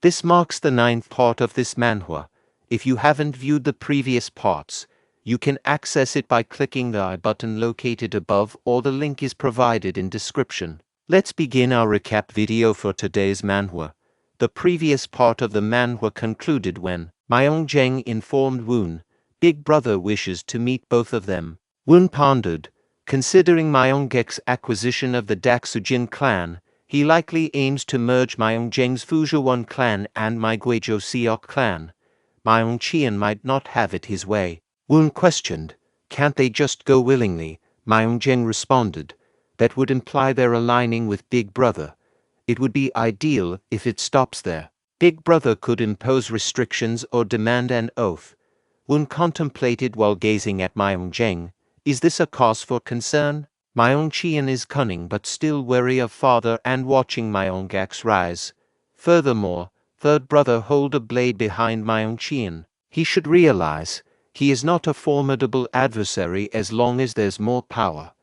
This marks the 9th part of this manhwa. If you haven't viewed the previous parts, you can access it by clicking the I button located above, or the link is provided in description. Let's begin our recap video for today's manhwa. The previous part of the manhwa concluded when Myeong-jang informed Woon, Big Brother wishes to meet both of them. Woon pondered. Considering Myeonggak's acquisition of the Daksujin clan, he likely aims to merge Myeong-jang's Fujiwon clan and Myeong-seok clan. Myeong-cheon might not have it his way. Woon questioned, can't they just go willingly? Myeong-jang responded, that would imply they're aligning with Big Brother. It would be ideal if it stops there. Big Brother could impose restrictions or demand an oath. Woon contemplated while gazing at Myeong-jang, is this a cause for concern? Myeong-cheon is cunning but still wary of father and watching Myeonggak's rise. Furthermore, third brother hold a blade behind Myeong-cheon. He should realize, he is not a formidable adversary as long as there's more power.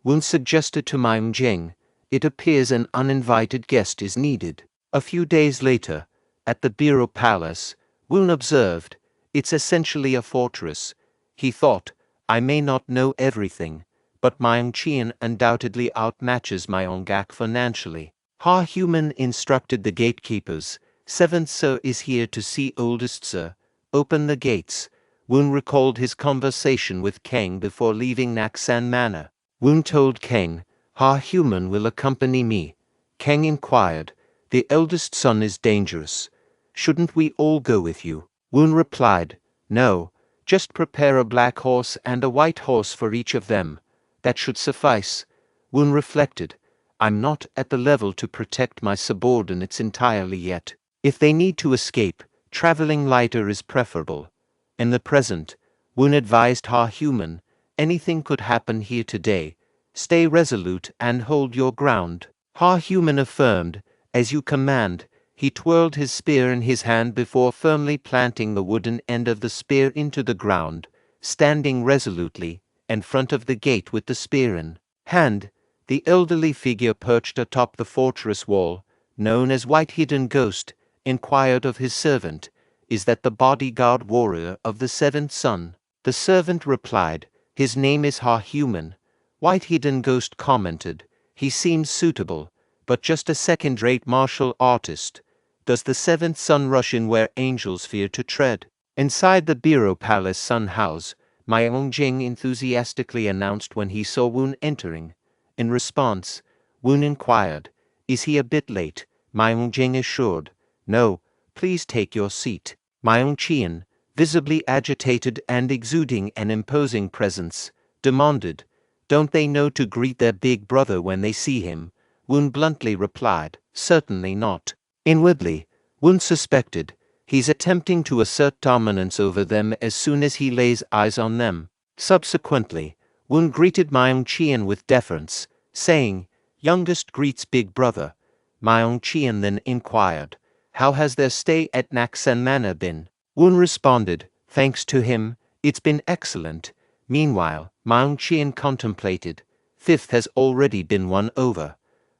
Woon suggested to Myeong-jang, it appears an uninvited guest is needed. A few days later, at the Bureau Palace, Woon observed, it's essentially a fortress. He thought, I may not know everything, but Myeong-cheon undoubtedly outmatches Myeonggak financially. Ha-human instructed the gatekeepers, 7th Sir is here to see oldest Sir. Open the gates. Woon recalled his conversation with Kang before leaving Naksan Manor. Woon told Kang, Ha-human will accompany me. Kang inquired, the eldest son is dangerous. Shouldn't we all go with you? Woon replied, no, just prepare a black horse and a white horse for each of them. That should suffice. Woon reflected, I'm not at the level to protect my subordinates entirely yet. If they need to escape, traveling lighter is preferable. In the present, Woon advised Ha-human, anything could happen here today. Stay resolute and hold your ground. Ha-human affirmed, as you command. He twirled his spear in his hand before firmly planting the wooden end of the spear into the ground, standing resolutely in front of the gate with the spear in hand. The elderly figure perched atop the fortress wall, known as White Hidden Ghost, inquired of his servant, is that the bodyguard warrior of the 7th son? The servant replied, his name is Ha-human. White Hidden Ghost commented, he seems suitable, but just a second-rate martial artist. Does the 7th son rush in where angels fear to tread? Inside the Bureau Palace Sun House, Myeong-jang enthusiastically announced when he saw Woon entering. In response, Woon inquired, is he a bit late? Myeong-jang assured, no, please take your seat. Myeong-cheon, visibly agitated and exuding an imposing presence, demanded, don't they know to greet their big brother when they see him? Woon bluntly replied, certainly not. Inwardly, Woon suspected, he's attempting to assert dominance over them as soon as he lays eyes on them. Subsequently, Woon greeted Myeong-cheon with deference, saying, youngest greets big brother. Myeong-cheon then inquired, how has their stay at Naksan Manor been? Woon responded, thanks to him, it's been excellent. Meanwhile, Myeong-cheon contemplated, 5th has already been won over.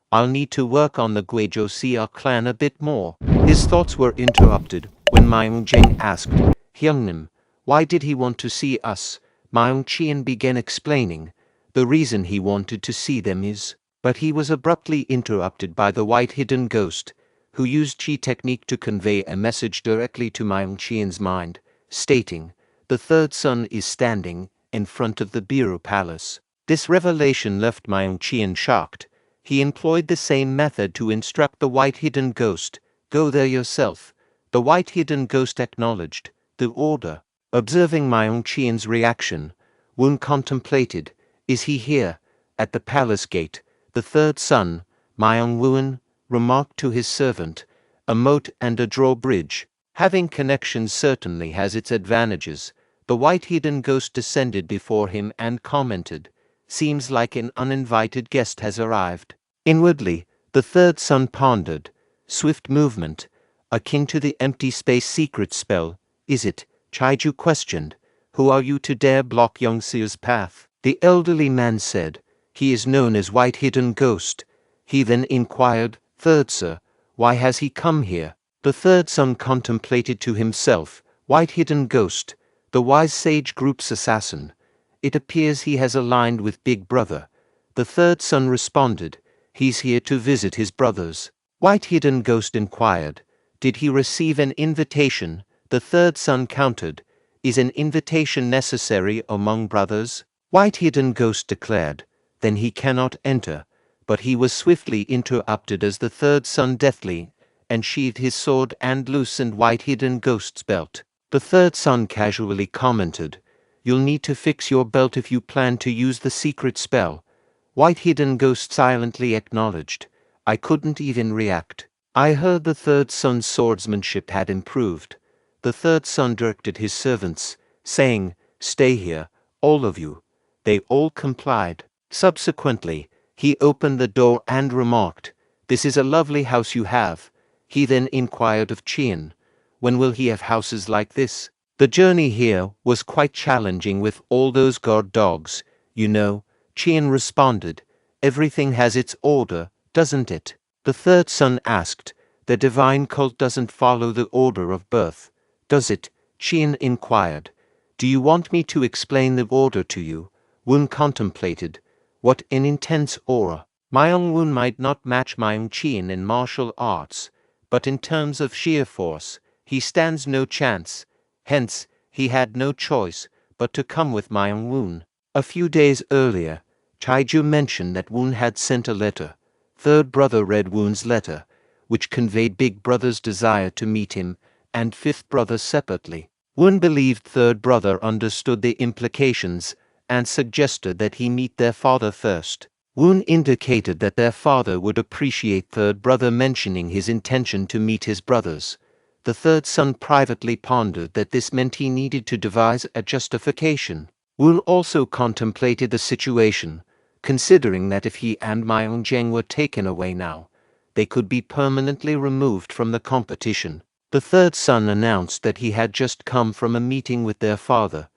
I'll need to work on the Myeong-seok clan a bit more. His thoughts were interrupted when Myeong-jang asked, Hyungnim, why did he want to see us? Myeong-cheon began explaining, the reason he wanted to see them is, but he was abruptly interrupted by the White Hidden Ghost, who used chi technique to convey a message directly to Myeong-cheon's mind, stating, the third son is standing in front of the Bureau Palace. This revelation left Myeong-cheon shocked. He employed the same method to instruct the White Hidden Ghost, go there yourself. The White Hidden Ghost acknowledged the order. Observing Myeong-cheon's reaction, Woon contemplated, is he here, at the palace gate? The third son, Myeong-woon, remarked to his servant, a moat and a drawbridge. Having connections certainly has its advantages. The White Hidden Ghost descended before him and commented, seems like an uninvited guest has arrived. Inwardly, the third son pondered, swift movement, akin to the empty space secret spell, is it? Chaiju questioned, who are you to dare block Young-seer's path? The elderly man said, he is known as White Hidden Ghost. He then inquired, third sir, why has he come here? The third son contemplated to himself, "White hidden ghost, the wise sage group's assassin. It appears he has aligned with Big Brother." The third son responded, "He's here to visit his brothers." White hidden ghost inquired, "Did he receive an invitation?" The third son countered, "Is an invitation necessary among brothers?" White hidden ghost declared, "Then he cannot enter." But he was swiftly interrupted as the third son deftly unsheathed his sword and loosened White hidden ghost's belt. The third son casually commented, "You'll need to fix your belt if you plan to use the secret spell." White hidden ghost silently acknowledged, "I couldn't even react. I heard the third son's swordsmanship had improved." The third son directed his servants, saying, "Stay here, all of you." They all complied. Subsequently, he opened the door and remarked, "This is a lovely house you have." He then inquired of Chien, "When will he have houses like this?" The journey here was quite challenging with all those guard dogs, you know. Chien responded, "Everything has its order, doesn't it?" The third son asked, "The divine cult doesn't follow the order of birth, does it?" Chien inquired, "Do you want me to explain the order to you?" Woon contemplated, "What an intense aura." Myeong-woon might not match Myeong-chien in martial arts, but in terms of sheer force, he stands no chance. Hence, he had no choice but to come with Myeong-woon. A few days earlier, Chaiju mentioned that Woon had sent a letter. Third brother read Woon's letter, which conveyed Big Brother's desire to meet him, and fifth brother separately. Woon believed third brother understood the implications and suggested that he meet their father first. Woon indicated that their father would appreciate third brother mentioning his intention to meet his brothers. The third son privately pondered that this meant he needed to devise a justification. Woon also contemplated the situation, considering that if he and Myeongjang were taken away now, they could be permanently removed from the competition. The third son announced that he had just come from a meeting with their father.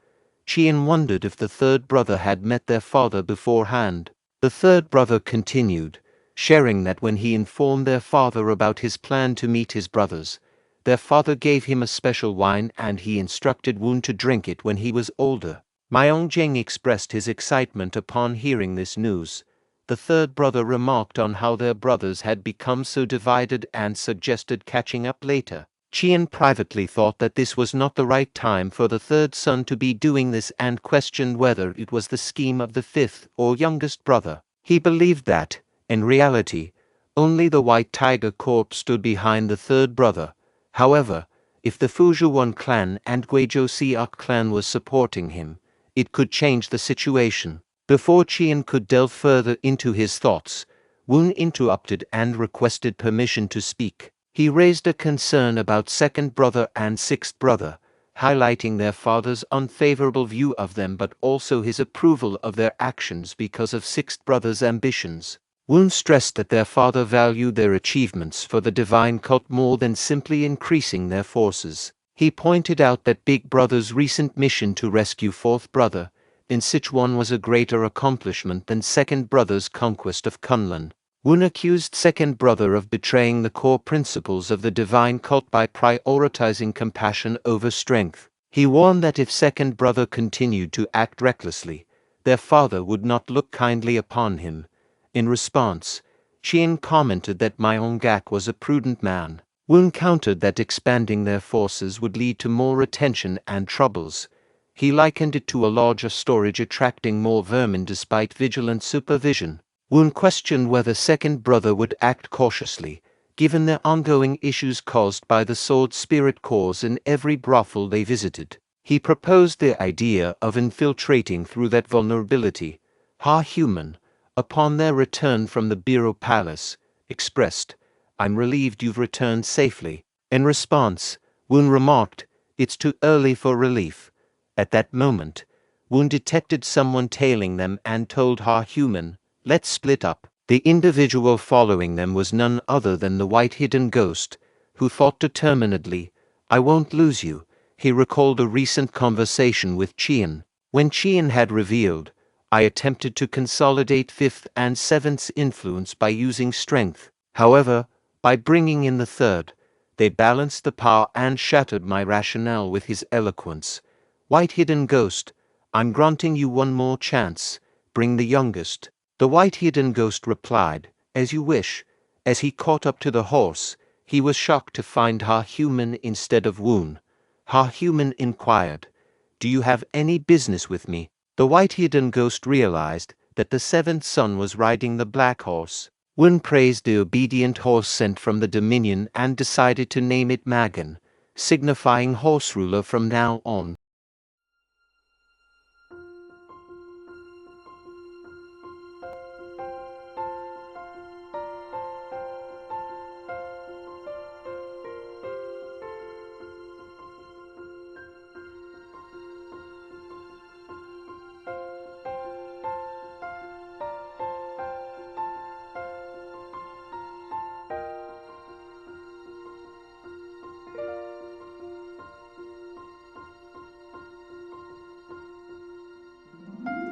Chien wondered if the third brother had met their father beforehand. The third brother continued, sharing that when he informed their father about his plan to meet his brothers, their father gave him a special wine and he instructed Woon to drink it when he was older. Myeongjang expressed his excitement upon hearing this news. The third brother remarked on how their brothers had become so divided and suggested catching up later. Chien privately thought that this was not the right time for the third son to be doing this and questioned whether it was the scheme of the fifth or youngest brother. He believed that, in reality, only the White Tiger Corps stood behind the third brother. However, if the Fujuwon clan and Guizhou-Siak clan was supporting him, it could change the situation. Before Chien could delve further into his thoughts, Woon interrupted and requested permission to speak. He raised a concern about second brother and sixth brother, highlighting their father's unfavorable view of them but also his approval of their actions because of sixth brother's ambitions. Woon stressed that their father valued their achievements for the divine cult more than simply increasing their forces. He pointed out that Big Brother's recent mission to rescue fourth brother in Sichuan was a greater accomplishment than second brother's conquest of Kunlun. Woon accused second brother of betraying the core principles of the divine cult by prioritizing compassion over strength. He warned that if second brother continued to act recklessly, their father would not look kindly upon him. In response, Chien commented that Myeonggak was a prudent man. Woon countered that expanding their forces would lead to more attention and troubles. He likened it to a larger storage attracting more vermin despite vigilant supervision. Woon questioned whether second brother would act cautiously, given the ongoing issues caused by the sword spirit cores in every brothel they visited. He proposed the idea of infiltrating through that vulnerability. Ha-Human, upon their return from the Biro Palace, expressed, "I'm relieved you've returned safely." In response, Woon remarked, "It's too early for relief." At that moment, Woon detected someone tailing them and told Ha-Human, "Let's split up." The individual following them was none other than the White Hidden Ghost, who thought determinedly, "I won't lose you." He recalled a recent conversation with Chien. When Chien had revealed, "I attempted to consolidate fifth and seventh's influence by using strength. However, by bringing in the third, They balanced the power and shattered my rationale with his eloquence. White hidden ghost, I'm granting you one more chance. Bring the youngest. The white hidden ghost replied, as you wish. As he caught up to the horse, he was shocked to find Ha-human instead of Woon. Ha-human inquired, do you have any business with me? The white hidden ghost realized that the seventh son was riding the black horse. Woon praised the obedient horse sent from the Dominion and decided to name it Magan, signifying horse ruler from now on.